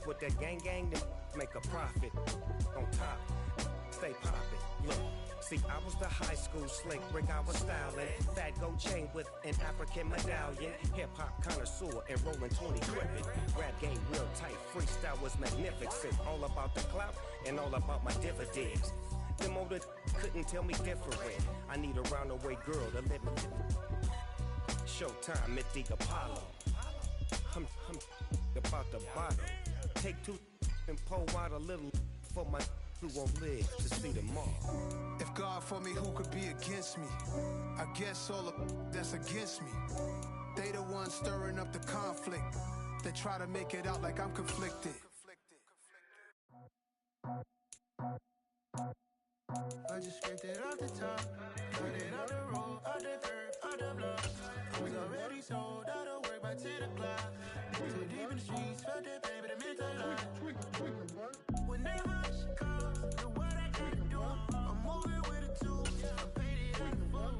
with that gang, then make a profit. On top, stay poppin', look. See, I was the high school slick Rick, I was styling. Fat gold chain with an African medallion. Hip-hop connoisseur and rolling 20 gripping. Rap game real tight, freestyle was magnificent. All about the clout and all about my dividends. Them older couldn't tell me different. I need a round-away girl to live with. Showtime at the Apollo. I'm about the bottle. Take two and pour out a little for my who won't live to see tomorrow. If God for me, who could be against me? I guess all of that's against me. They the ones stirring up the conflict. They try to make it out like I'm conflicted. I just scraped it off the top, cut it off the road, off the curb, off the block. I was already sold out of work by 10 o'clock. Too deep in the streets, felt that baby, the mental lie. Whenever she calls, know what I gotta do. I'm moving with a two, I paid it out the fuck.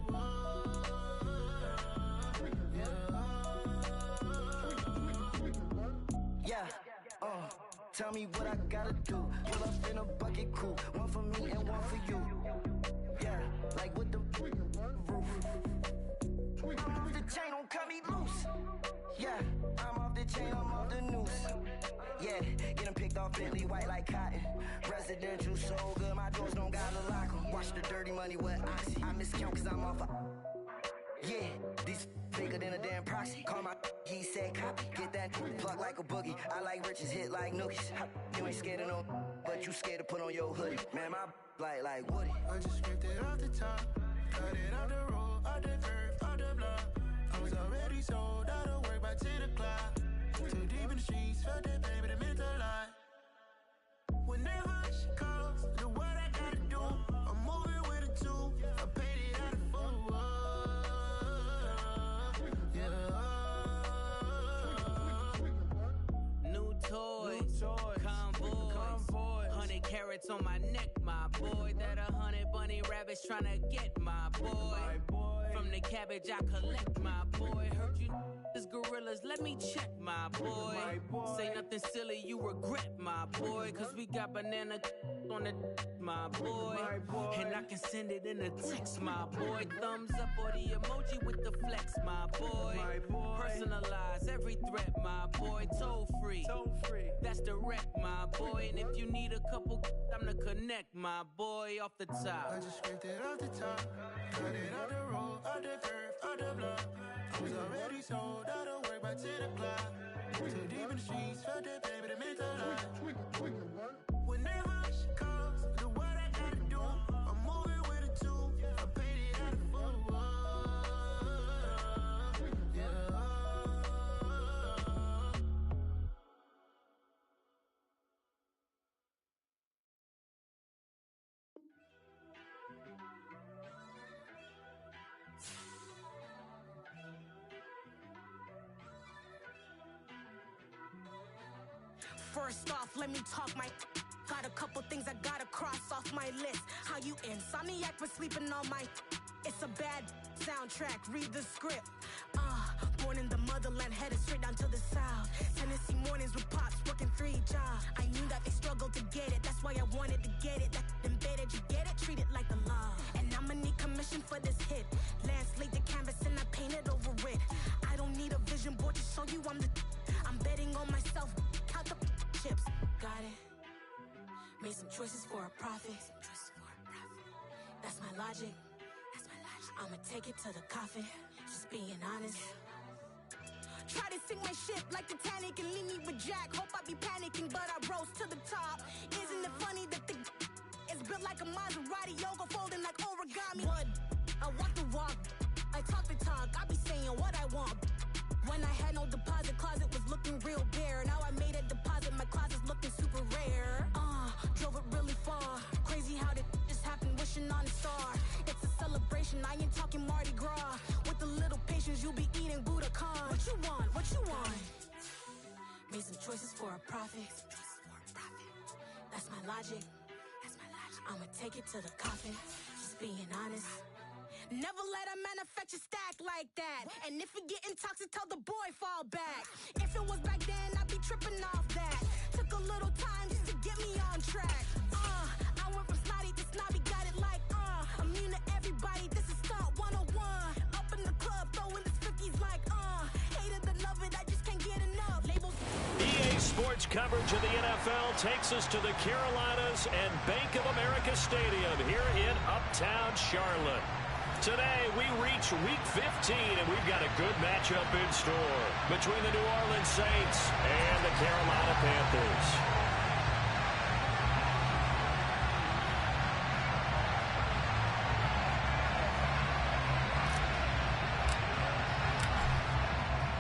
Tell me what I gotta do. Pull up in a bucket crew, one for me and one for you. Yeah, like with the roof. I'm off the chain, don't cut me loose. Yeah, I'm off the chain, I'm off the noose. Yeah, get them picked off Bentley, white like cotton. Residential so good, my doors don't gotta lock them. Watch the dirty money with Oxy. I miscount cause I'm off a... Yeah, these bigger than a damn proxy. Call my he said copy. Get that plug like a boogie. I like riches, hit like nookies. You ain't scared of no, but you scared to put on your hoodie. Man, my like Woody. I just scraped it off the top, cut it off the road, off the curve, off the block. I was already sold out of work by 10 o'clock. Too deep in the streets, felt that baby, the mental lie. Whenever she calls, know what I gotta do. I'm moving with a two, I paid it out of fuck. Convoy, 100 carats on my neck, my boy. That 100 bunny rabbits tryna get my boy. From the cabbage I collect, my boy. Heard you is gorillas, let me check, my boy. Say nothing silly, you regret, my boy. Cause we got banana on the my boy. And I can send it in a text, my boy. Thumbs up or the emoji with the flex, my boy. Personalize every threat, my boy. Toll free, that's direct, my boy. And if you need a couple, I'm the connect, my boy. Off the top, I just scraped it off the top, cut it off the road, off the curve, off the block. I was already sold out of work by 10 o'clock. Too deep in the streets, felt that baby, the mental lie. Whenever she calls, know what I gotta do. I'm moving with a two, I paid it out of fuck. First off, let me talk my... Got a couple things I gotta cross off my list. How you insomniac for sleeping on my... It's a bad soundtrack, read the script. Born in the motherland, headed straight down to the south. Tennessee mornings with pops, working 3 jobs. I knew that they struggled to get it, that's why I wanted to get it. That embedded, you get it, treat it like a law. And I'ma need commission for this hit. Lance laid the canvas and I painted over it. I don't need a vision board to show you I'm the... I'm betting on myself, count the chips. Got it. Made some choices for a profit. That's my logic. I'ma take it to the coffin. Just being honest. Try to sink my ship like Titanic and leave me with Jack. Hope I be panicking, but I rose to the top. Isn't it funny that the is built like a Maserati, yoga folding like origami? What? I walk the walk. I talk the talk. I be saying what I want. When I had no deposit, closet was looking real bare. Now I made a deposit, my closet's looking super rare. Drove it really far. Crazy how did this happen, wishing on a star. It's a celebration, I ain't talking Mardi Gras. With a little patience, you'll be eating Budokan. What you want, what you want? Made some choices for a profit. That's my logic. I'ma take it to the coffin, just being honest. Never let a manufacture stack like that. And if it getting toxic, tell the boy fall back. If it was back then, I'd be tripping off that. Took a Sports coverage of the NFL takes us to the Carolinas and Bank of America Stadium here in Uptown Charlotte. Today, we reach Week 15, and we've got a good matchup in store between the New Orleans Saints and the Carolina Panthers.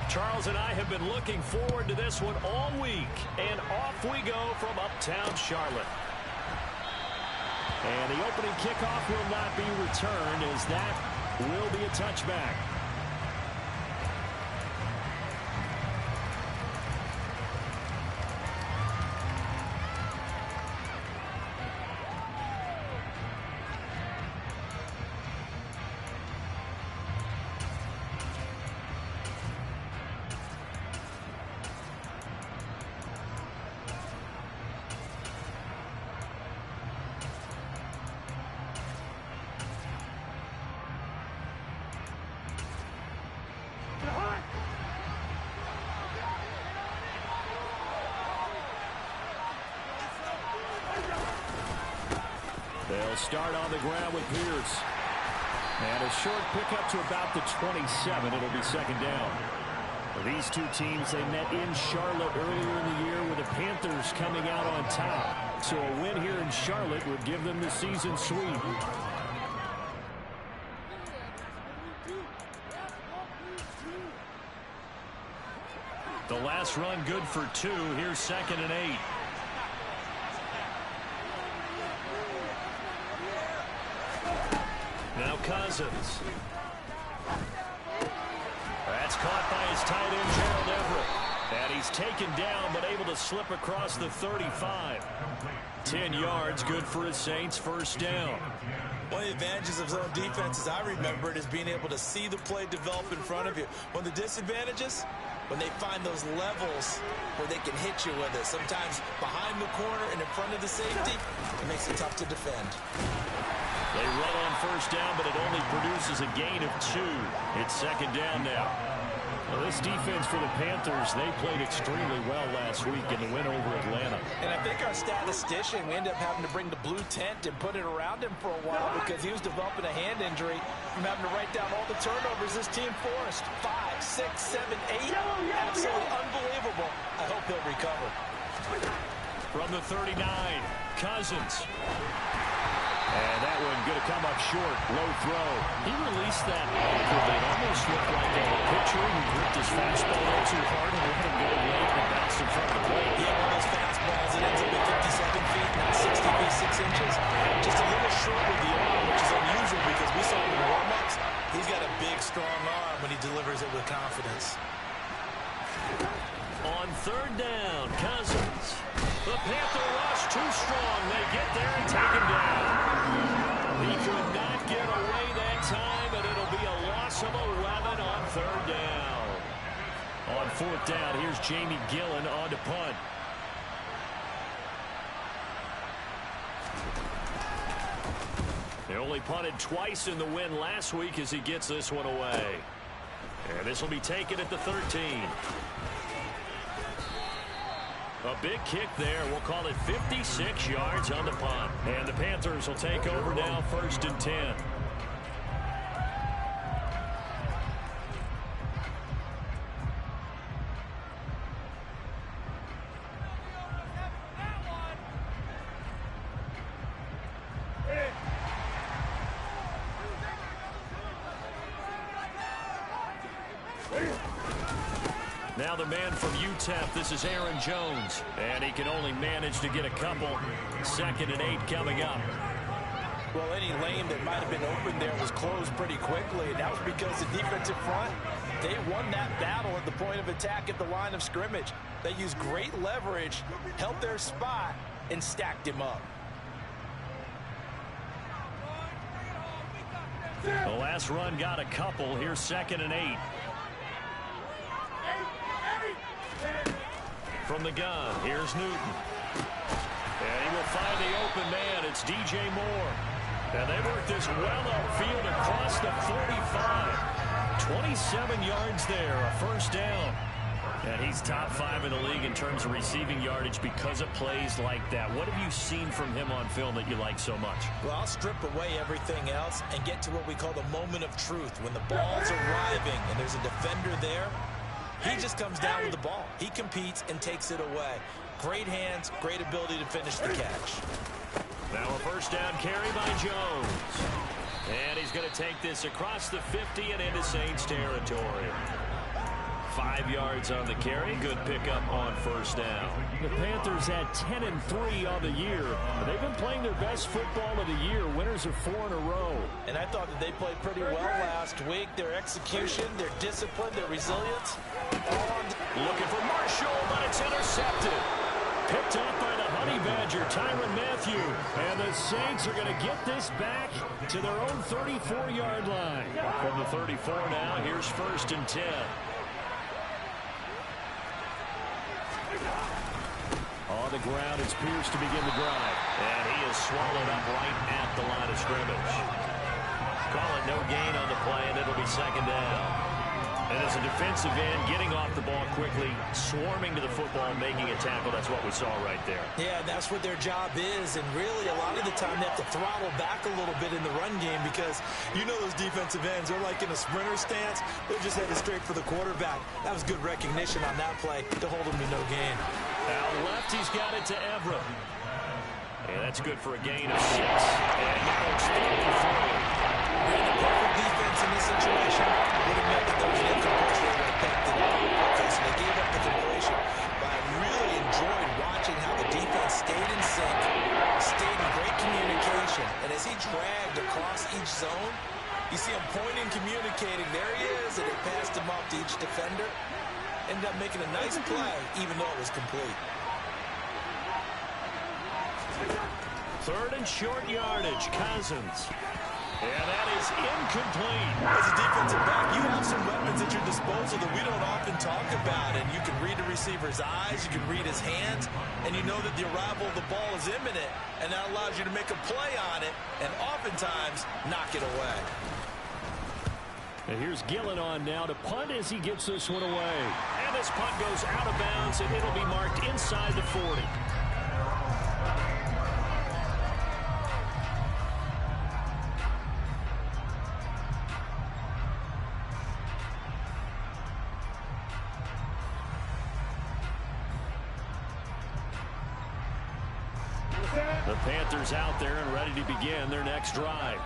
Charles and I have been looking forward to this one all week, and off we go from Uptown Charlotte. And the opening kickoff will not be returned, as that will be a touchback. They'll start on the ground with Pierce. And a short pickup to about the 27. It'll be second down. These two teams, they met in Charlotte earlier in the year with the Panthers coming out on top. So a win here in Charlotte would give them the season sweep. The last run good for 2. Here's 2nd and 8. Now Cousins. That's caught by his tight end, Gerald Everett. And he's taken down, but able to slip across the 35. 10 yards, good for his Saints, first down. One of the advantages of zone defense, as I remember it, is being able to see the play develop in front of you. One of the disadvantages, when they find those levels where they can hit you with it. Sometimes behind the corner and in front of the safety, it makes it tough to defend. They run on first down, but it only produces a gain of 2. It's second down now. Well, this defense for the Panthers, they played extremely well last week in the win over Atlanta. And I think our statistician, we ended up having to bring the blue tent and put it around him for a while because he was developing a hand injury from having to write down all the turnovers this team forced. 5, 6, 7, 8. Absolutely unbelievable. I hope he'll recover. From the 39, Cousins. And that one going to come up short. Low throw. He released that awkwardly. It almost looked like a pitcher who gripped his fastball a little too hard and let him go late and bounced in front of the plate. Yeah, one of those fastballs that ends up at 57 feet, not 60 feet, 6 inches. Just a little short with the arm, which is unusual because we saw him in warm-ups. He's got a big, strong arm when he delivers it with confidence. On third down, Cousins. The Panther rush too strong. They get there and take him down. He could not get away that time, and it'll be a loss of 11 on third down. On fourth down, here's Jamie Gillen on to punt. They only punted twice in the win last week as he gets this one away. And this will be taken at the 13. A big kick there. We'll call it 56 yards on the punt. And the Panthers will take over now, 1st and 10. Now the man from UTEP, this is Aaron Jones. And he can only manage to get a couple. 2nd and 8 coming up. Well, any lane that might have been open there was closed pretty quickly, and that was because the defensive front, they won that battle at the point of attack at the line of scrimmage. They used great leverage, held their spot, and stacked him up. The last run got a couple. Here's 2nd and 8. From the gun, here's Newton. And he will find the open man. It's DJ Moore. And they work this well upfield across the 45. 27 yards there, a first down. And he's top 5 in the league in terms of receiving yardage because of plays like that. What have you seen from him on film that you like so much? Well, I'll strip away everything else and get to what we call the moment of truth. When the ball's arriving and there's a defender there, he just comes down with the ball. He competes and takes it away. Great hands, great ability to finish the catch. Now a first down carry by Jones. And he's going to take this across the 50 and into Saints territory. 5 yards on the carry. Good pickup on first down. The Panthers had 10-3 on the year. They've been playing their best football of the year. Winners of 4 in a row. And I thought that they played pretty well last week. Their execution, their discipline, their resilience. Looking for Marshall, but it's intercepted. Picked up by the Honey Badger, Tyrann Mathieu. And the Saints are going to get this back to their own 34-yard line. From the 34 now, here's first and 10. On the ground, it's Pierce to begin the drive. And he is swallowed up right at the line of scrimmage. Call it no gain on the play, and it'll be second down. And as a defensive end, getting off the ball quickly, swarming to the football, making a tackle, that's what we saw right there. Yeah, that's what their job is. And really, a lot of the time, they have to throttle back a little bit in the run game because you know those defensive ends, they're like in a sprinter stance. They're just headed straight for the quarterback. That was good recognition on that play to hold them to no gain. Out left, he's got it to Evra. And that's good for a gain of 6. And now it's 3-4. The perfect defense in this situation would have meant that there was an incomplete that picked it up. So they gave up the completion. But I really enjoyed watching how the defense stayed in sync, stayed in great communication. And as he dragged across each zone, you see him pointing, communicating. There he is, and they passed him off to each defender. Ended up making a nice play, even though it was complete. Third and short yardage, Cousins. And that is incomplete. As a defensive back, you have some weapons at your disposal that we don't often talk about. And you can read the receiver's eyes, you can read his hands, and you know that the arrival of the ball is imminent. And that allows you to make a play on it and oftentimes knock it away. And here's Gillen on now to punt as he gets this one away. And this punt goes out of bounds, and it'll be marked inside the 40. The Panthers out there and ready to begin their next drive.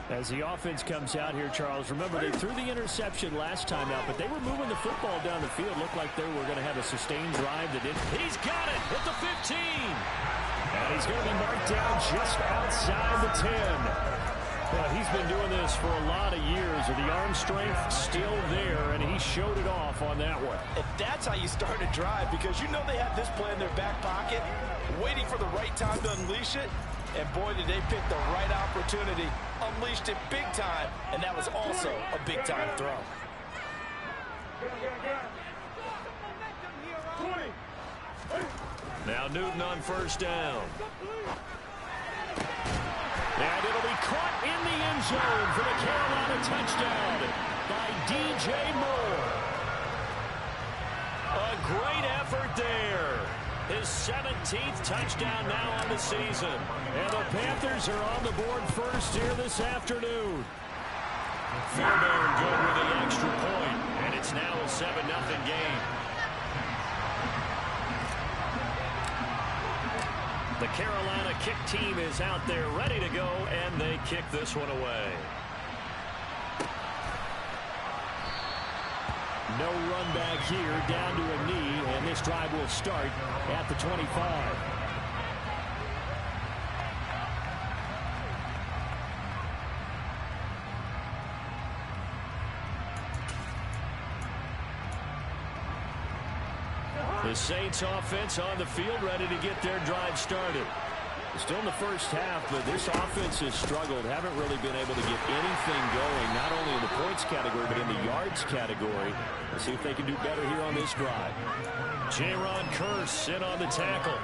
As the offense comes out here, Charles, remember they threw the interception last time out, but they were moving the football down the field. Looked like they were going to have a sustained drive that didn't. He's got it at the 15. And he's going to be marked down just outside the 10. Well, he's been doing this for a lot of years. The arm strength still there, and he showed it off on that one. And that's how you start a drive, because you know they have this play in their back pocket, waiting for the right time to unleash it. And boy, did they pick the right opportunity, unleashed it big time, and that was also a big-time throw. Now Newton on first down. And it'll be caught in the end zone for the Carolina touchdown by DJ Moore. A great effort there. His 17th touchdown now on the season. And the Panthers are on the board first here this afternoon. Fairbairn good with the extra point, and it's now a 7-0 game. The Carolina kick team is out there ready to go, and they kick this one away. No run back here, down to a knee, and this drive will start at the 25. The Saints offense on the field ready to get their drive started. Still in the first half, but this offense has struggled. Haven't really been able to get anything going, not only in the points category, but in the yards category. Let's see if they can do better here on this drive. Jaron Kearse in on the tackle.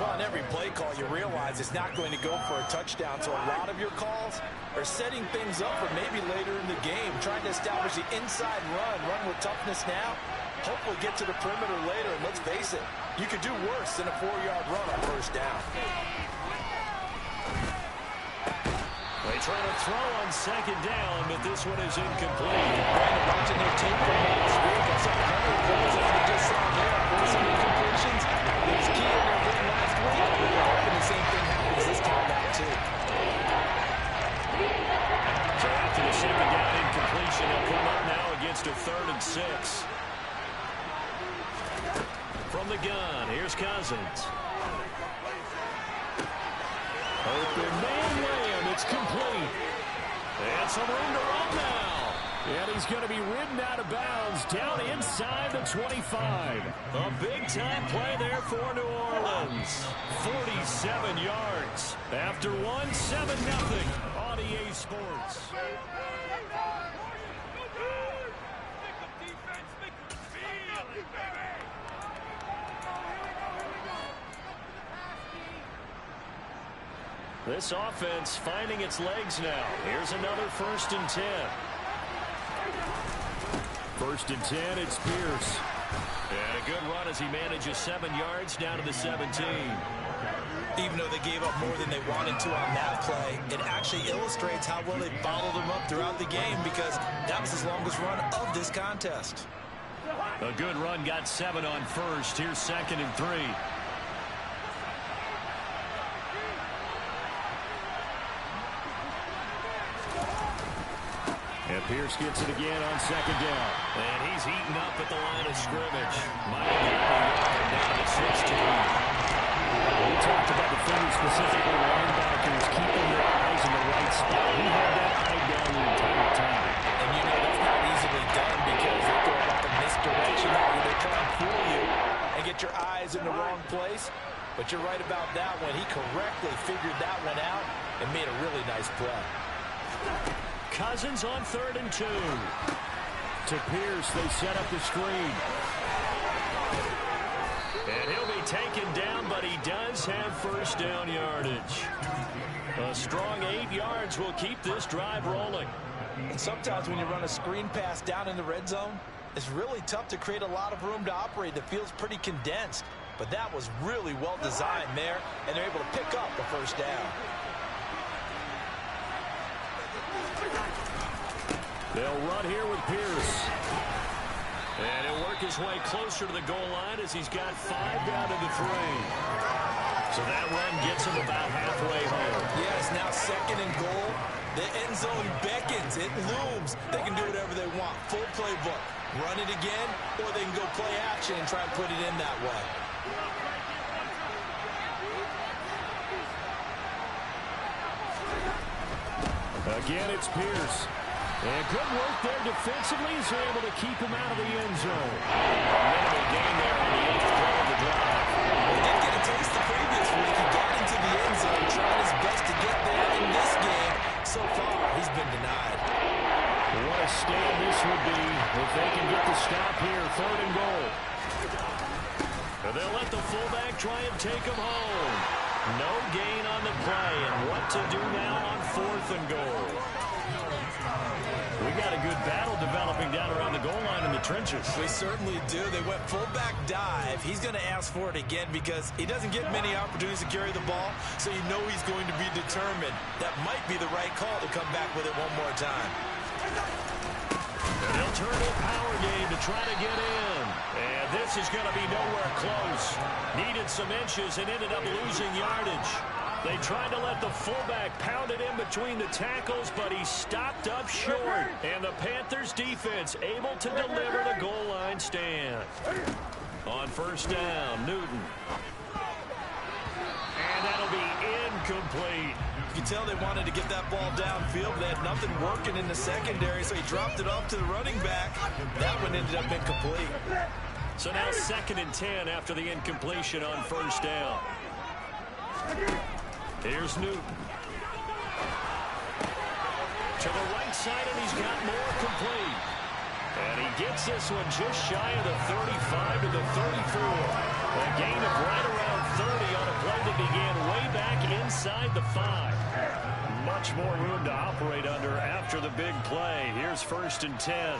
Well, on every play call, you realize it's not going to go for a touchdown. So a lot of your calls are setting things up for maybe later in the game, trying to establish the inside run with toughness now. hopefully get to the perimeter later. And let's face it, you could do worse than a 4-yard run on first down. They try to throw on second down, but this one is incomplete. Brandon, watching their tape from last week, I saw a couple of plays that we just saw there. Forcing incompletions. It was key in their win last week. We're hoping the same thing happens this time out, too. So after the second down incompletion, they'll come up now against a 3rd and 6. From the gun, here's Cousins. Open man Lamb, it's complete. And some room to run now. And he's going to be ridden out of bounds down inside the 25. A big-time play there for New Orleans. 47 yards. After 1, 7-0 on EA Sports. This offense finding its legs now. Here's another 1st and 10. 1st and 10, it's Pierce. And a good run as he manages 7 yards down to the 17. Even though they gave up more than they wanted to on that play, it actually illustrates how well they bottled them up throughout the game because that was his longest run of this contest. A good run, got 7 on first. Here's 2nd and 3. And Pierce gets it again on 2nd down. And he's heating up at the line of scrimmage. Miami down to 16. We talked about defenders, specifically linebackers, keeping their eyes in the right spot. He had that eye down the entire time. And you know that's not easily done because they throw it up in misdirection where they try and fool you and get your eyes in the wrong place. But you're right about that one. He correctly figured that one out and made a really nice play. Cousins on 3rd and 2. To Pierce, they set up the screen. And he'll be taken down, but he does have 1st down yardage. A strong 8 yards will keep this drive rolling. And sometimes when you run a screen pass down in the red zone, it's really tough to create a lot of room to operate that feels pretty condensed. But that was really well designed there, and they're able to pick up the 1st down. They'll run here with Pierce. And he'll work his way closer to the goal line as he's got 5 down to the 3. So that run gets him about halfway home. Yes, now 2nd and goal. The end zone beckons. It looms. They can do whatever they want. Full playbook. Run it again, or they can go play action and try and put it in that way. Again, it's Pierce. And good work there defensively as they're able to keep him out of the end zone. Minimal gain there on the 8th play of the drive. He did get a taste the previous week. He got into the end zone, trying his best to get there in this game. So far, he's been denied. What a stand this would be if they can get the stop here, 3rd and goal. And they'll let the fullback try and take him home. No gain on the play, and what to do now on 4th and goal. We got a good battle developing down around the goal line in the trenches. We certainly do. They went fullback dive. He's going to ask for it again because he doesn't get many opportunities to carry the ball, so you know he's going to be determined. That might be the right call to come back with it one more time. And they'll turn to a power game to try to get in. And this is going to be nowhere close. Needed some inches and ended up losing yardage. They tried to let the fullback pound it in between the tackles, but he stopped up short. And the Panthers defense able to deliver the goal line stand. On 1st down, Newton. And that'll be incomplete. You can tell they wanted to get that ball downfield. They had nothing working in the secondary, so he dropped it off to the running back. That one ended up incomplete. So now 2nd and 10 after the incompletion on 1st down. Here's Newton. To the right side, and he's got more complete. And he gets this one just shy of the 35 to the 34. A gain of right around 30 on a play that began way back inside the 5. Much more room to operate under after the big play. Here's 1st and 10.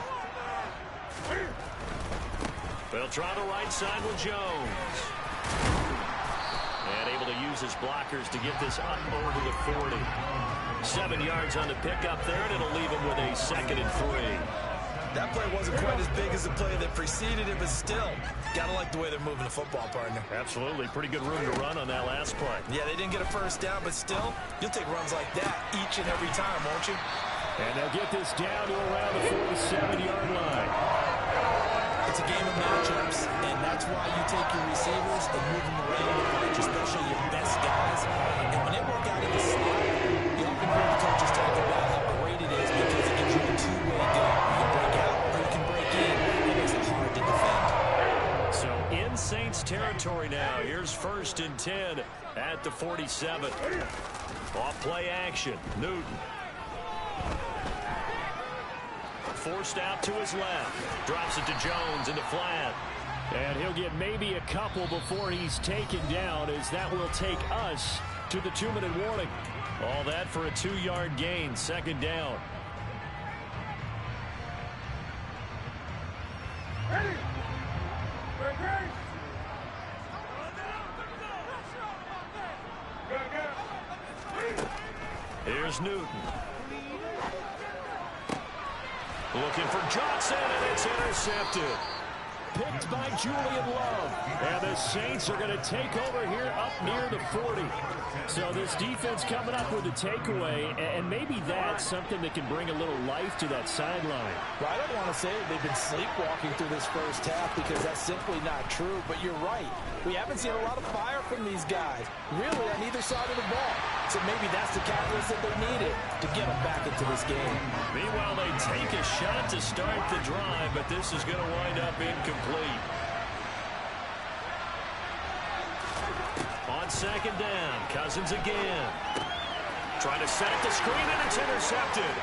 They'll try the right side with Jones. And able to use his blockers to get this up over the 40. 7 yards on the pickup there, and it'll leave him with a 2nd and 3. That play wasn't quite as big as the play that preceded it, but still, gotta like the way they're moving the football, partner. Absolutely. Pretty good room to run on that last play. Yeah, they didn't get a first down, but still, you'll take runs like that each and every time, won't you? And they'll get this down to around the 47-yard line. It's a game of matchups, and that's why you take your receivers and move them around a bunch, especially your best guys. And when they work out in the slot, you often hear the coaches talk about how great it is because it gives you a two-way game. You can break out or you can break in. It makes it hard to defend. So in Saints territory now. Here's 1st and 10 at the 47. Off play action. Newton. Forced out to his left. Drops it to Jones in the flat. And he'll get maybe a couple before he's taken down, as that will take us to the 2-minute warning. All that for a 2-yard gain. 2nd down. Here's Newton. Looking for Johnson, and it's intercepted. Picked by Julian Love. And the Saints are going to take over here up near the 40. So this defense coming up with a takeaway, and maybe that's something that can bring a little life to that sideline. Well, I don't want to say they've been sleepwalking through this first half because that's simply not true, but you're right. We haven't seen a lot of fire from these guys, really, on either side of the ball. So maybe that's the catalyst that they needed to get them back into this game. Meanwhile, they take a shot to start the drive, but this is going to wind up incomplete. On 2nd down, Cousins again. Trying to set up the screen, and it's intercepted.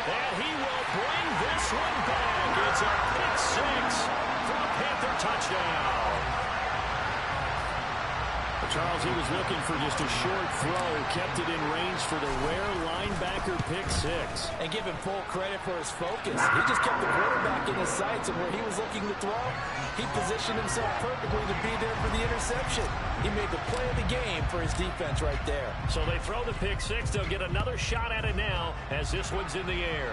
And he will bring this one back. It's a pick 6 for a Panther touchdown. Charles, he was looking for just a short throw, kept it in range for the rare linebacker pick 6. And give him full credit for his focus. He just kept the quarterback in his sights, and where he was looking to throw, he positioned himself perfectly to be there for the interception. He made the play of the game for his defense right there. So they throw the pick 6. They'll get another shot at it now as this one's in the air.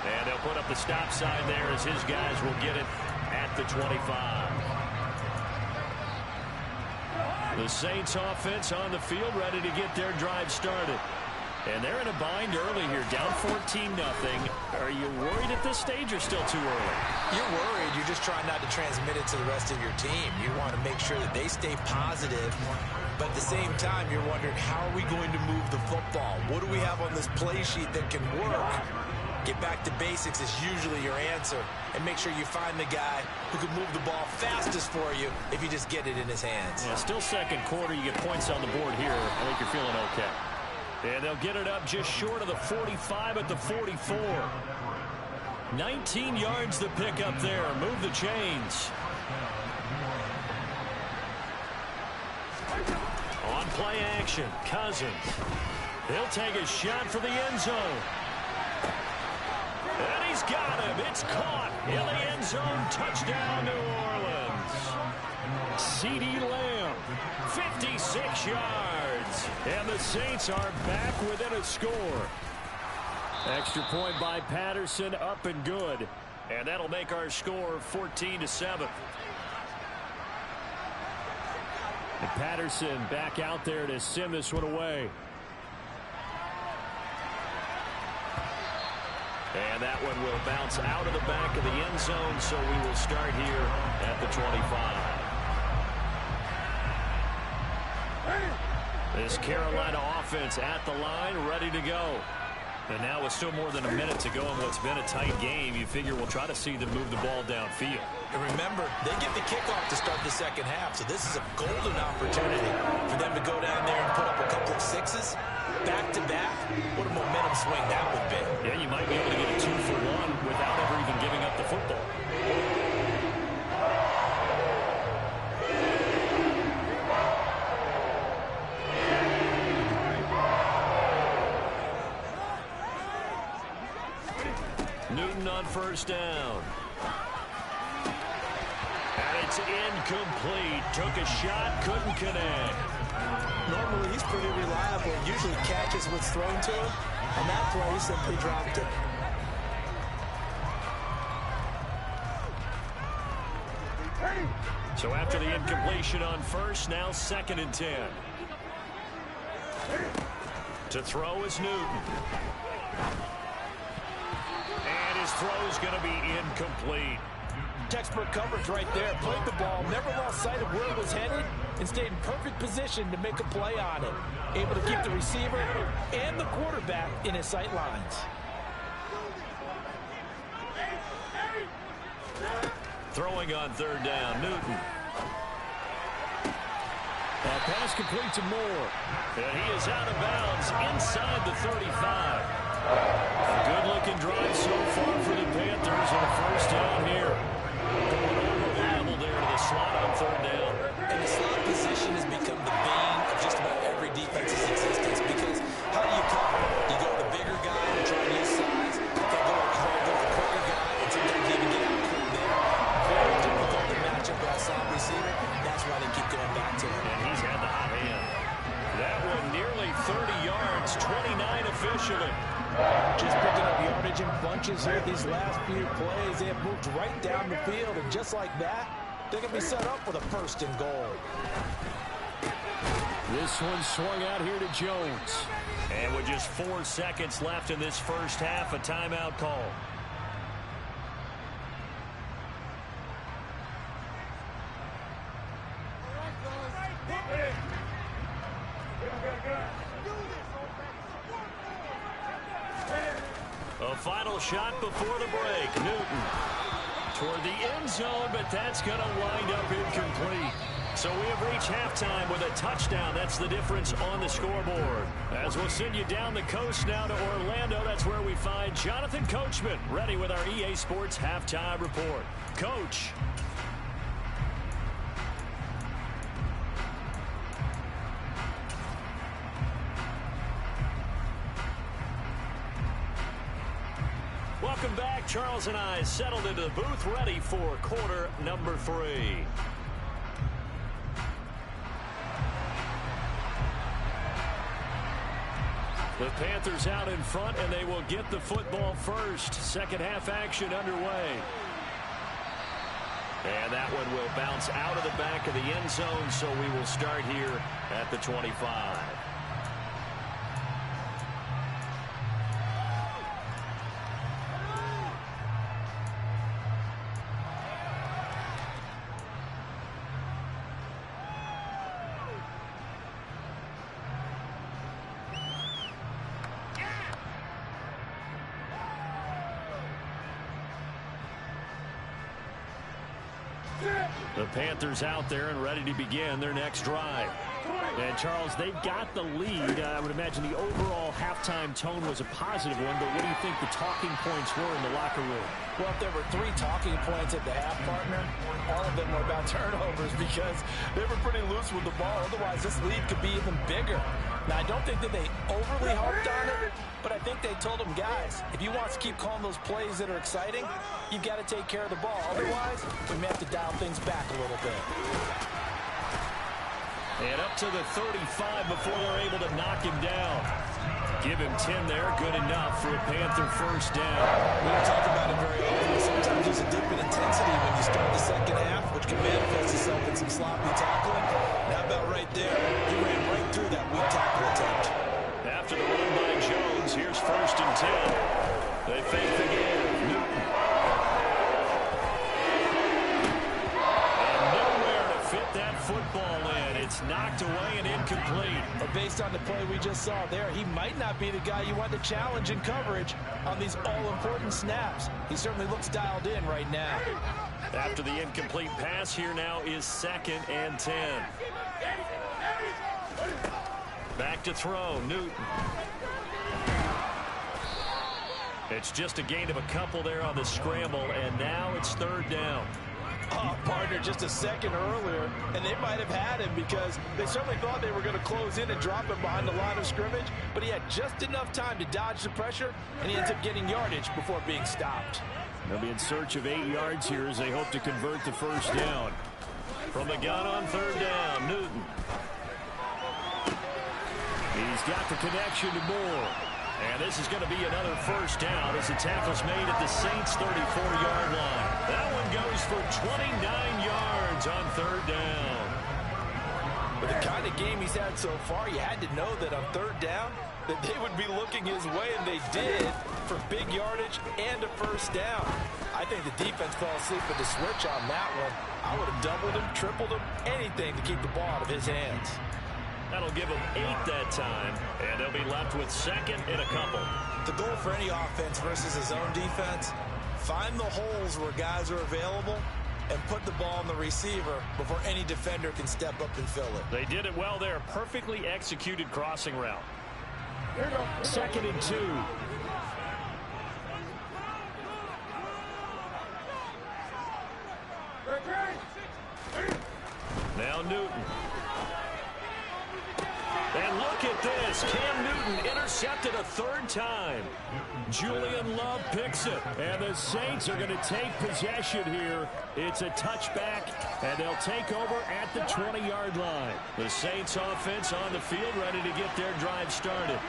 And they'll put up the stop sign there as his guys will get it at the 25. The Saints offense on the field, ready to get their drive started. And they're in a bind early here, down 14-0. Are you worried at this stage or still too early? You're worried. You're just trying not to transmit it to the rest of your team. You want to make sure that they stay positive. But at the same time, you're wondering, how are we going to move the football? What do we have on this play sheet that can work? Get back to basics is usually your answer. And make sure you find the guy who can move the ball fastest for you if you just get it in his hands. Yeah, still 2nd quarter. You get points on the board here. I think you're feeling okay. And they'll get it up just short of the 45 at the 44. 19 yards to pick up there. Move the chains. On play action, Cousins. He'll take a shot for the end zone. And he's got him. It's caught in the end zone. Touchdown, New Orleans. CeeDee Lamb, 56 yards. And the Saints are back within a score. Extra point by Patterson, up and good. And that'll make our score 14-7. And Patterson back out there to send this one away. And that one will bounce out of the back of the end zone, so we will start here at the 25. This Carolina offense at the line, ready to go. And now with still more than a minute to go in what's been a tight game, you figure we'll try to see them move the ball downfield. And remember, they get the kickoff to start the second half, so this is a golden opportunity for them to go down there and put up a couple of sixes back-to-back. What a momentum swing that would be. Yeah, you might be able to get a 2-for-1 without ever even giving up the football. on first down. And it's incomplete. Took a shot, couldn't connect. Normally, he's pretty reliable. Usually catches what's thrown to him. On that play, he simply dropped it. So after the incompletion on first, now 2nd and 10. To throw is Newton. And his throw's going to be incomplete. Textbook coverage right there. Played the ball, never lost sight of where it was headed, and stayed in perfect position to make a play on it. Able to keep the receiver and the quarterback in his sight lines. Throwing on 3rd down, Newton. That pass complete to Moore. And he is out of bounds inside the 35. A good-looking drive so far for the Panthers on 1st down here. Going over Bible there to the slot on 3rd down. And the slot position has become the bane of just about every defense's existence, because how do you cover? You go with the bigger guy and try to use size. You can go with the quicker guy and sometimes even get out quick there. Very difficult to match up that slot receiver. That's why they keep going back to him. And he's had the hot hand. That one nearly 30 yards, 29 officially. Just picking up yardage in bunches here these last few plays. They have moved right down the field, and just like that, they're going to be set up for the 1st and goal. This one swung out here to Jones. And with just 4 seconds left in this first half, a timeout call. A final shot before the break. Newton toward the end zone, but that's going to wind up incomplete. So we have reached halftime with a touchdown. That's the difference on the scoreboard. As we'll send you down the coast now to Orlando, that's where we find Jonathan Coachman ready with our EA Sports Halftime Report. Coach. Welcome back. Charles and I settled into the booth, ready for quarter number 3. The Panthers out in front, and they will get the football first. Second half action underway. And that one will bounce out of the back of the end zone, so we will start here at the 25. The Panthers out there and ready to begin their next drive. And, Charles, they've got the lead. I would imagine the overall halftime tone was a positive one, but what do you think the talking points were in the locker room? Well, if there were 3 talking points at the half, partner, all of them were about turnovers because they were pretty loose with the ball. Otherwise, this lead could be even bigger. Now, I don't think that they overly harped on it, but I think they told them, guys, if you want us to keep calling those plays that are exciting, you've got to take care of the ball. Otherwise, we may have to dial things back a little bit. And up to the 35 before they're able to knock him down. Give him 10 there, good enough for a Panther first down. We don't talk about it very often. Sometimes there's a dip in intensity when you start the second half, which can manifest itself in some sloppy tackling. Now about right there, he ran right through that weak tackle attempt. After the run by Jones, here's 1st and 10. They fake the game. Newton. And nowhere to fit that football in. It's knocked away and incomplete. But based on the play we just saw there, he might not be the guy you want to challenge in coverage on these all-important snaps. He certainly looks dialed in right now. After the incomplete pass, here now is 2nd and 10. Back to throw, Newton. It's just a gain of a couple there on the scramble, and now it's 3rd down. Oh, partner, just a second earlier, and they might have had him because they certainly thought they were going to close in and drop him behind the line of scrimmage, but he had just enough time to dodge the pressure, and he ends up getting yardage before being stopped. They'll be in search of 8 yards here as they hope to convert the first down. From the gun on third down, Newton. He's got the connection to Moore. And this is going to be another first down as the tackle's made at the Saints' 34-yard line. That one goes for 29 yards on third down. With the kind of game he's had so far, you had to know that on third down that they would be looking his way, and they did, for big yardage and a first down. I think the defense fell asleep with the switch on that one. I would have doubled him, tripled him, anything to keep the ball out of his hands. That'll give them 8 that time, and they'll be left with second and a couple. The goal for any offense versus his own defense, find the holes where guys are available and put the ball on the receiver before any defender can step up and fill it. They did it well there. Perfectly executed crossing route. Second and 2. Now Newton. And look at this. Cam Newton intercepted a third time. Julian Love picks it. And the Saints are going to take possession here. It's a touchback, and they'll take over at the 20-yard line. The Saints offense on the field ready to get their drive started.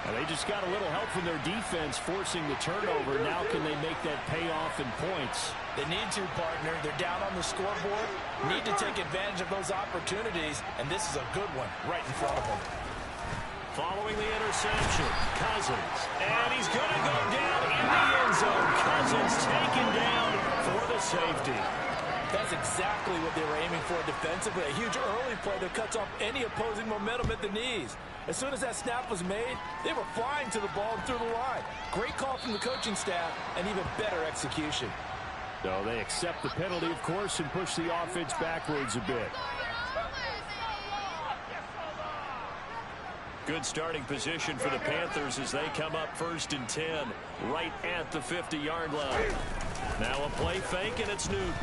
And they just got a little help from their defense forcing the turnover. Now can they make that pay off in points? They need to, partner. They're down on the scoreboard. Need to take advantage of those opportunities, and this is a good one right in front of them. Following the interception, Cousins. And he's going to go down in the end zone. Cousins taken down for the safety. That's exactly what they were aiming for defensively. A huge early play that cuts off any opposing momentum at the knees. As soon as that snap was made, they were flying to the ball and through the line. Great call from the coaching staff and even better execution. So they accept the penalty, of course, and push the offense backwards a bit. Good starting position for the Panthers as they come up 1st and 10, right at the 50-yard line. Now a play fake, and it's Newton.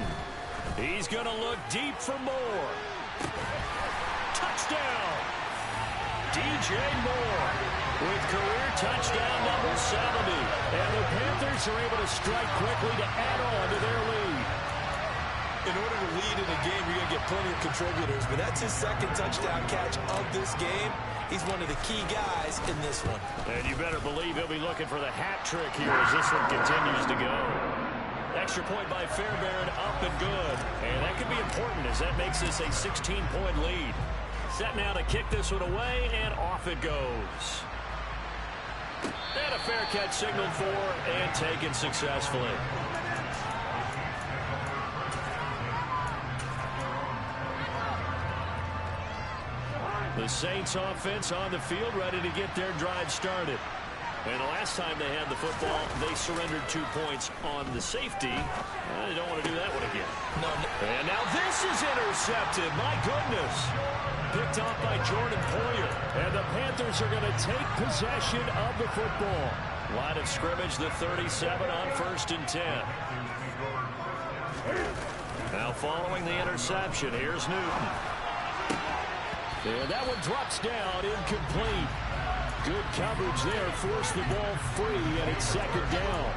He's going to look deep for Moore. Touchdown! DJ Moore with career touchdown number 70. And the Panthers are able to strike quickly to add on to their lead. In order to lead in a game, you're going to get plenty of contributors, but that's his second touchdown catch of this game. He's one of the key guys in this one. And you better believe he'll be looking for the hat trick here as this one continues to go. Extra point by Fairbairn, up and good. And that could be important as that makes this a 16-point lead. Set now to kick this one away, and off it goes. And a fair catch signaled for and taken successfully. The Saints offense on the field ready to get their drive started. And the last time they had the football, they surrendered 2 points on the safety. They don't want to do that one again. No. And now this is intercepted. My goodness. Picked off by Jordan Poyer. And the Panthers are going to take possession of the football. Line of scrimmage, the 37 on 1st and 10. Now following the interception, here's Newton. And that one drops down, incomplete. Good coverage there, forced the ball free, and it's 2nd down.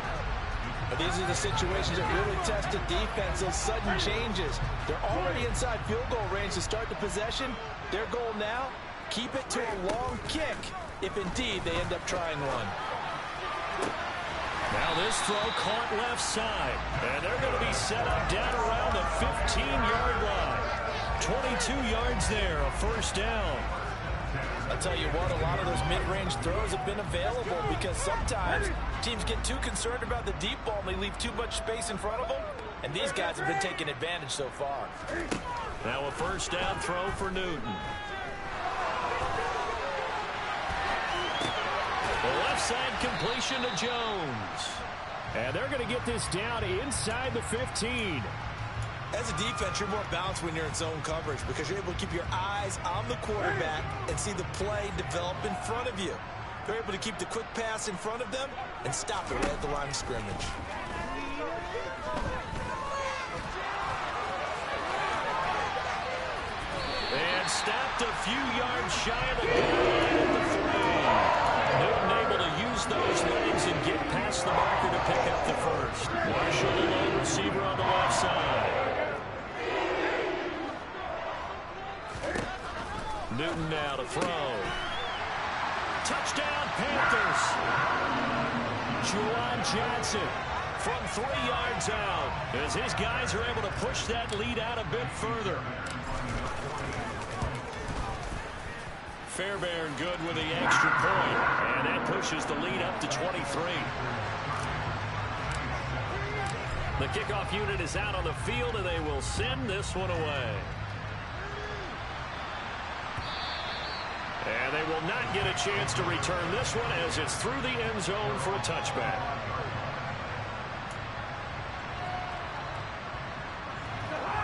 But these are the situations that really test the defense, those sudden changes. They're already inside field goal range to start the possession. Their goal now, keep it to a long kick, if indeed they end up trying one. Now this throw caught left side, and they're going to be set up down around the 15-yard line. 22 yards there, a first down. I'll tell you what, a lot of those mid-range throws have been available because sometimes teams get too concerned about the deep ball and they leave too much space in front of them, and these guys have been taking advantage so far. Now a first down throw for Newton. The left side completion to Jones. And they're going to get this down inside the 15. As a defense, you're more balanced when you're in zone coverage because you're able to keep your eyes on the quarterback and see the play develop in front of you. They're able to keep the quick pass in front of them and stop it right at the line of scrimmage. And stopped a few yards shy of the goal line at the 3. Newton able to use those legs and get past the marker to pick up the first. Marshall, the lone receiver on the left side. Newton now to throw. Touchdown, Panthers. Juwan Johnson from 3 yards out as his guys are able to push that lead out a bit further. Fairbairn good with the extra point, and that pushes the lead up to 23. The kickoff unit is out on the field, and they will send this one away. And they will not get a chance to return this one as it's through the end zone for a touchback.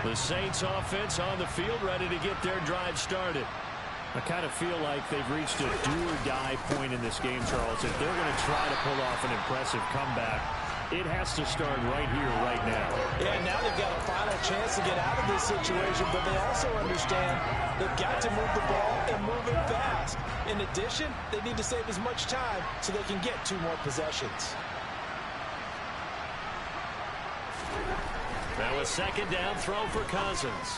The Saints offense on the field ready to get their drive started. I kind of feel like they've reached a do-or-die point in this game, Charles. If they're going to try to pull off an impressive comeback, it has to start right here, right now. Yeah, now they've got a final chance to get out of this situation, but they also understand they've got to move the ball and move it fast. In addition, they need to save as much time so they can get 2 more possessions. Now a second down throw for Cousins.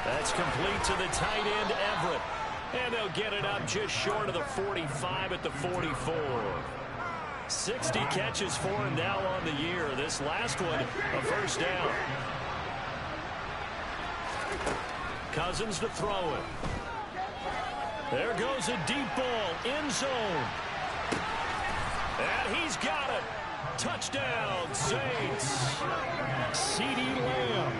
That's complete to the tight end, Everett. And they'll get it up just short of the 45 at the 44. 60 catches for him now on the year. This last one, a first down. Cousins to throw it. There goes a deep ball, end zone. And he's got it. Touchdown, Saints. CeeDee Lamb.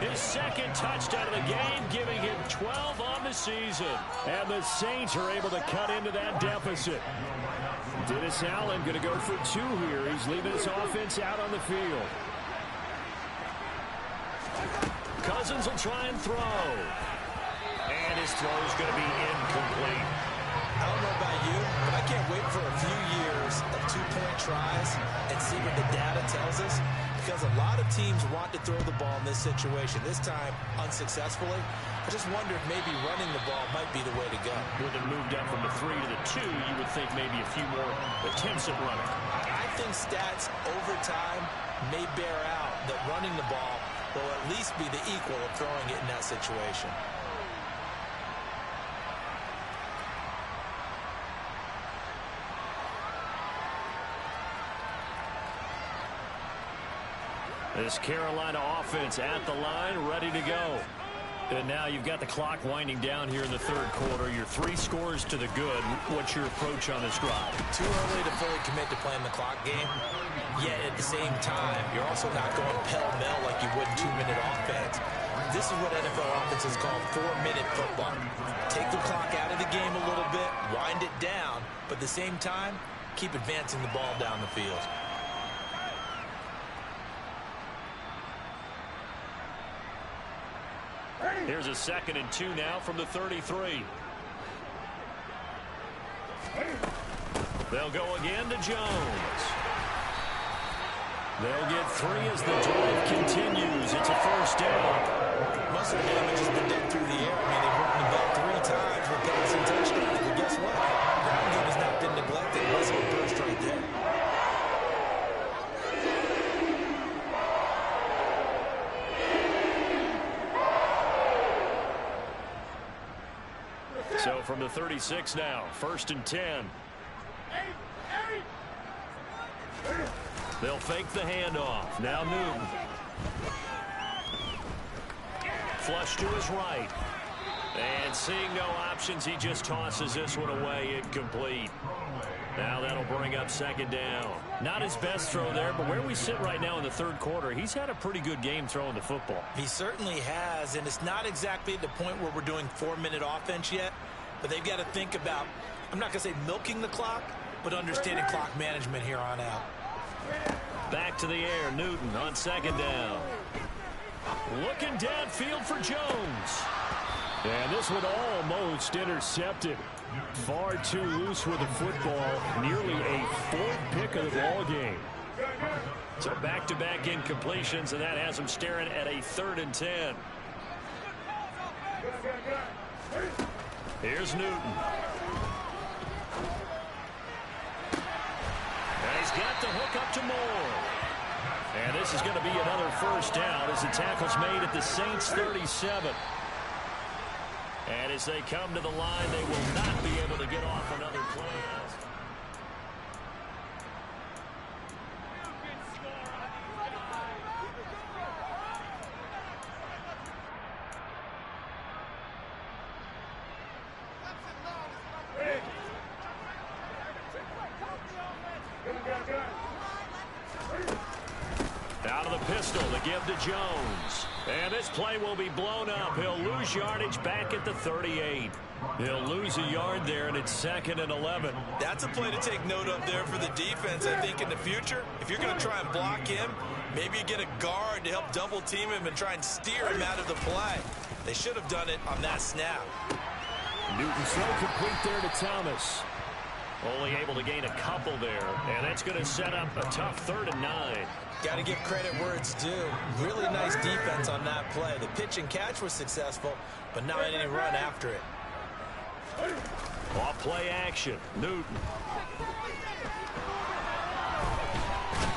His second touchdown of the game, giving him 12 on the season. And the Saints are able to cut into that deficit. Dennis Allen going to go for 2 here. He's leaving his offense out on the field. Cousins will try and throw. And his throw is going to be incomplete. I don't know about you, but I can't wait for a few years of 2-point tries and see what the data tells us. Because a lot of teams want to throw the ball in this situation. This time, unsuccessfully. I just wonder if maybe running the ball might be the way to go. With it moved up from the 3 to the 2, you would think maybe a few more attempts at running. I think stats over time may bear out that running the ball will at least be the equal of throwing it in that situation. This Carolina offense at the line, ready to go. And now you've got the clock winding down here in the third quarter. Your 3 scores to the good. What's your approach on this drive? Too early to fully commit to playing the clock game. Yet at the same time, you're also not going pell-mell like you would in 2-minute offense. This is what NFL offenses call 4-minute football. Take the clock out of the game a little bit, wind it down, but at the same time, keep advancing the ball down the field. Here's a 2nd and 2 now from the 33. They'll go again to Jones. They'll get 3 as the drive continues. It's a first down. Muscle damage has been done through the air. I mean, they've run the ball 3 times with passing touchdowns. But guess what? Ground game has not been neglected. Muscle burst right there. So from the 36 now, 1st and 10. They'll fake the handoff. Now Newton. Flush to his right. And seeing no options, he just tosses this one away, incomplete. Now that'll bring up 2nd down. Not his best throw there, but where we sit right now in the third quarter, he's had a pretty good game throwing the football. He certainly has, and it's not exactly at the point where we're doing 4-minute offense yet, but they've got to think about, I'm not going to say milking the clock, but understanding clock management here on out. Back to the air, Newton on 2nd down. Looking downfield for Jones. And this one almost intercepted. Far too loose with the football. Nearly a 4th pick of the ball game. So back-to-back incompletions, and that has him staring at a 3rd and 10. Here's Newton. And he's got the hook up to Moore. And this is going to be another first down as the tackle's made at the Saints 37. And as they come to the line, they will not be able to get off another play. Out of the pistol to give to Jones. And this play will be blown up. He'll lose yardage back at the 38. He'll lose a yard there, and it's 2nd and 11. That's a play to take note of there for the defense, I think, in the future. If you're going to try and block him, maybe you get a guard to help double team him and try and steer him out of the play. They should have done it on that snap. Newton so complete there to Thomas. Only able to gain a couple there, and that's going to set up a tough 3rd and 9. Got to give credit where it's due. Really nice defense on that play. The pitch and catch was successful, but not any run after it. Off play action. Newton.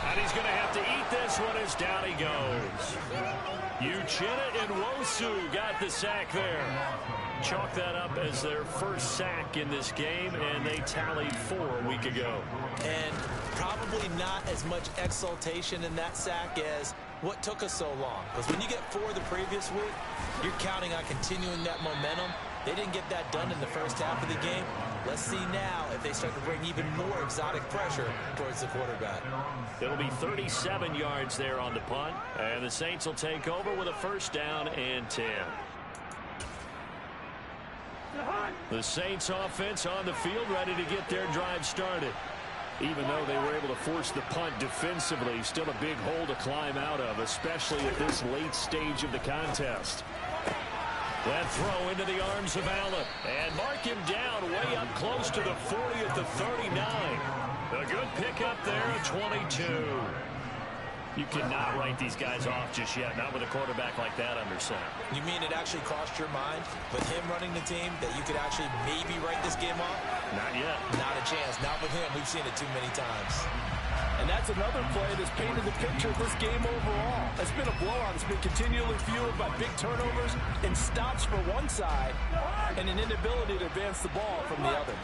And he's going to have to eat this one as down he goes. Uchenna and Nwosu got the sack there. Chalk that up as their first sack in this game, and they tallied 4 a week ago. And probably not as much exultation in that sack as what took us so long. Because when you get 4 the previous week, you're counting on continuing that momentum. They didn't get that done in the first half of the game. Let's see now if they start to bring even more exotic pressure towards the quarterback. It'll be 37 yards there on the punt, and the Saints will take over with a first down and 10. The Saints offense on the field ready to get their drive started. Even though they were able to force the punt defensively, still a big hole to climb out of, especially at this late stage of the contest. That throw into the arms of Allen. And mark him down way up close to the 40 at the 39. A good pickup there at 22. You cannot write these guys off just yet, not with a quarterback like that under center. You mean it actually crossed your mind with him running the team that you could actually maybe write this game off? Not yet. Not a chance. Not with him. We've seen it too many times. And that's another play that's painted the picture of this game overall. It's been a blowout. It's been continually fueled by big turnovers and stops for one side and an inability to advance the ball from the other.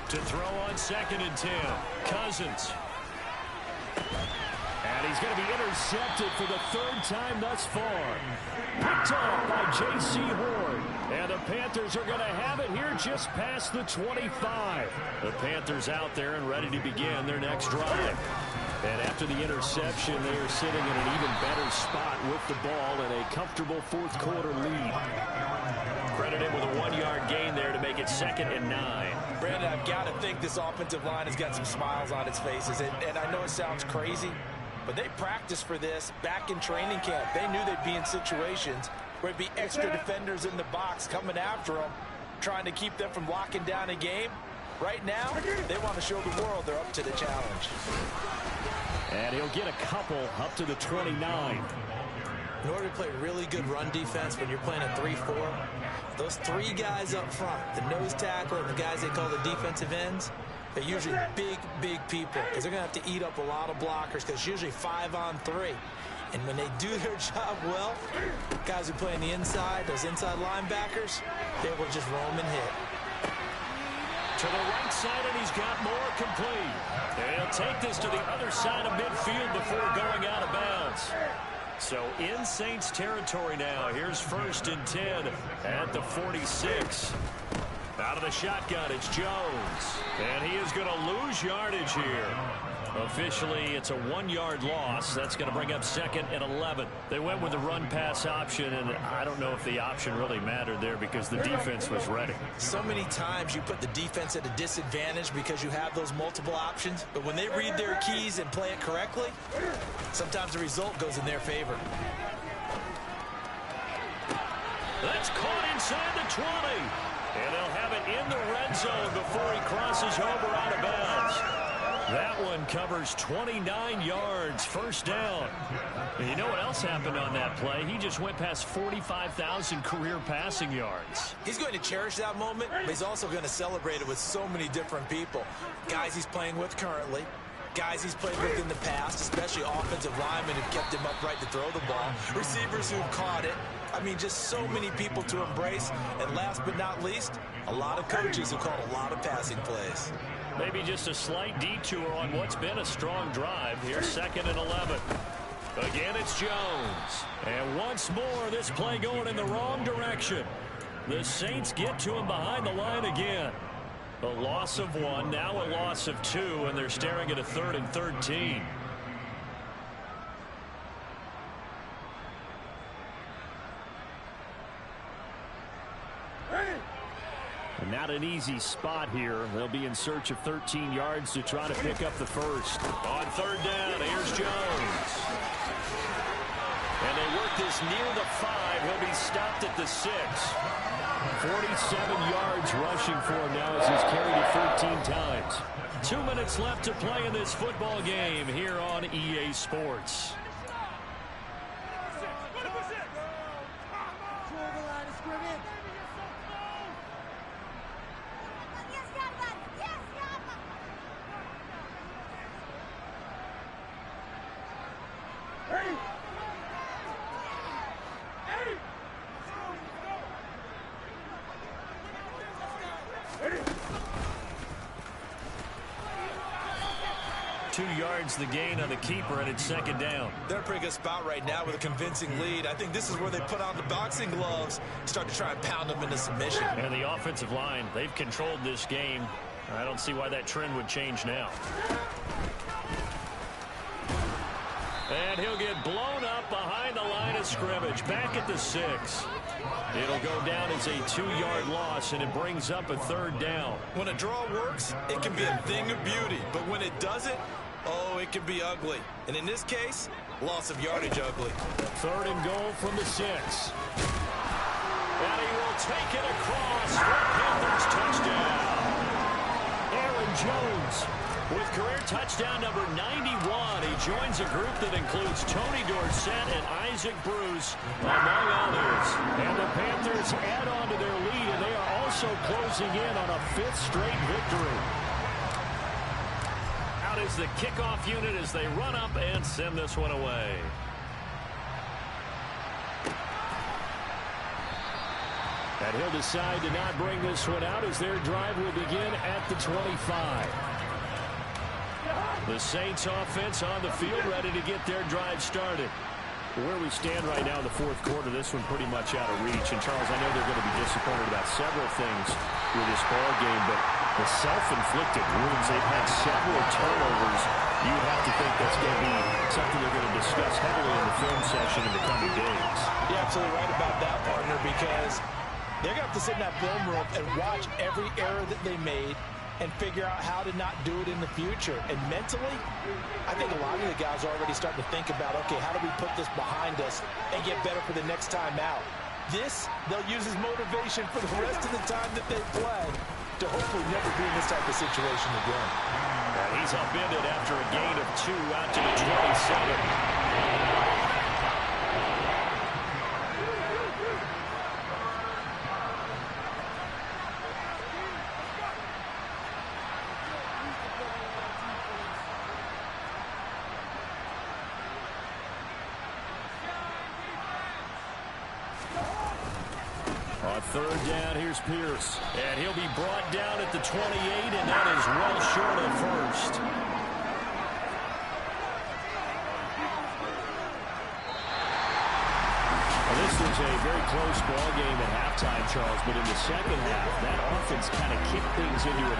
To throw on 2nd and 10. Cousins. And he's going to be intercepted for the 3rd time thus far. Picked off by J.C. Horn. And the Panthers are going to have it here just past the 25. The Panthers out there and ready to begin their next drive. And after the interception, they are sitting in an even better spot with the ball and a comfortable 4th quarter lead. Credited with a 1-yard gain there to make it 2nd and 9. Brandon, I've got to think this offensive line has got some smiles on its faces. And I know it sounds crazy, but they practiced for this back in training camp. They knew they'd be in situations where it'd be extra defenders in the box coming after them, trying to keep them from locking down a game. Right now, they want to show the world they're up to the challenge. And he'll get a couple up to the 29. In order to play really good run defense when you're playing a 3-4, those 3 guys up front, the nose tackle and the guys they call the defensive ends, they're usually big, big people because they're going to have to eat up a lot of blockers because it's usually 5-on-3. And when they do their job well, guys who play on the inside, those inside linebackers, they will just roam and hit. To the right side, and he's got more complete. And he'll take this to the other side of midfield before going out of bounds. So in Saints territory now. Here's 1st and 10 at the 46. Out of the shotgun, it's Jones. And he is going to lose yardage here. Officially, it's a 1-yard loss. That's going to bring up 2nd and 11. They went with the run-pass option, and I don't know if the option really mattered there because the defense was ready. So many times you put the defense at a disadvantage because you have those multiple options, but when they read their keys and play it correctly, sometimes the result goes in their favor. That's caught inside the 20. And they'll have it in the red zone before he crosses over out of bounds. That one covers 29 yards, first down. And you know what else happened on that play? He just went past 45,000 career passing yards. He's going to cherish that moment, but he's also going to celebrate it with so many different people. Guys he's playing with currently, guys he's played with in the past, especially offensive linemen who've kept him upright to throw the ball, receivers who've caught it. I mean, just so many people to embrace. And last but not least, a lot of coaches who called a lot of passing plays. Maybe just a slight detour on what's been a strong drive. Here's 2nd and 11. Again, it's Jones. And once more, this play going in the wrong direction. The Saints get to him behind the line again. A loss of 1, now a loss of 2, and they're staring at a 3rd and 13. And not an easy spot here. They'll be in search of 13 yards to try to pick up the first. On 3rd down, here's Jones. And they work this near the 5. He'll be stopped at the 6. 47 yards rushing for him now as he's carried it 13 times. 2 minutes left to play in this football game here on EA Sports. The gain on the keeper, and it's 2nd down. They're in a pretty good spot right now with a convincing lead. I think this is where they put on the boxing gloves, start to try and pound them into submission. And the offensive line, they've controlled this game. I don't see why that trend would change now. And he'll get blown up behind the line of scrimmage, back at the 6. It'll go down as a 2-yard loss, and it brings up a 3rd down. When a draw works, it can be a thing of beauty, but when it doesn't, oh, it can be ugly. And in this case, loss of yardage ugly. 3rd and goal from the 6. And he will take it across for Panthers touchdown. Aaron Jones with career touchdown number 91. He joins a group that includes Tony Dorsett and Isaac Bruce, among others. And the Panthers add on to their lead, and they are also closing in on a 5th straight victory. Is the kickoff unit as they run up and send this one away. And he'll decide to not bring this one out as their drive will begin at the 25. The Saints offense on the field ready to get their drive started. Where we stand right now in the 4th quarter, this one pretty much out of reach. And Charles, I know they're going to be disappointed about several things with this ball game, but the self-inflicted wounds, they've had several turnovers. You have to think that's going to be something they're going to discuss heavily in the film session in the coming days. You're absolutely right about that, partner, because they're going to have to sit in that film room and watch every error that they made and figure out how to not do it in the future. And mentally, I think a lot of the guys are already starting to think about, okay, how do we put this behind us and get better for the next time out? This, they'll use as motivation for the rest of the time that they play to hopefully never be in this type of situation again. And he's upended after a gain of 2 out to the 27. On 3rd down, here's Pierce. And he'll be brought down at the 28, and that is well short of first. Well, this was a very close ball game at halftime, Charles, but in the second half, that offense kind of kicked things into a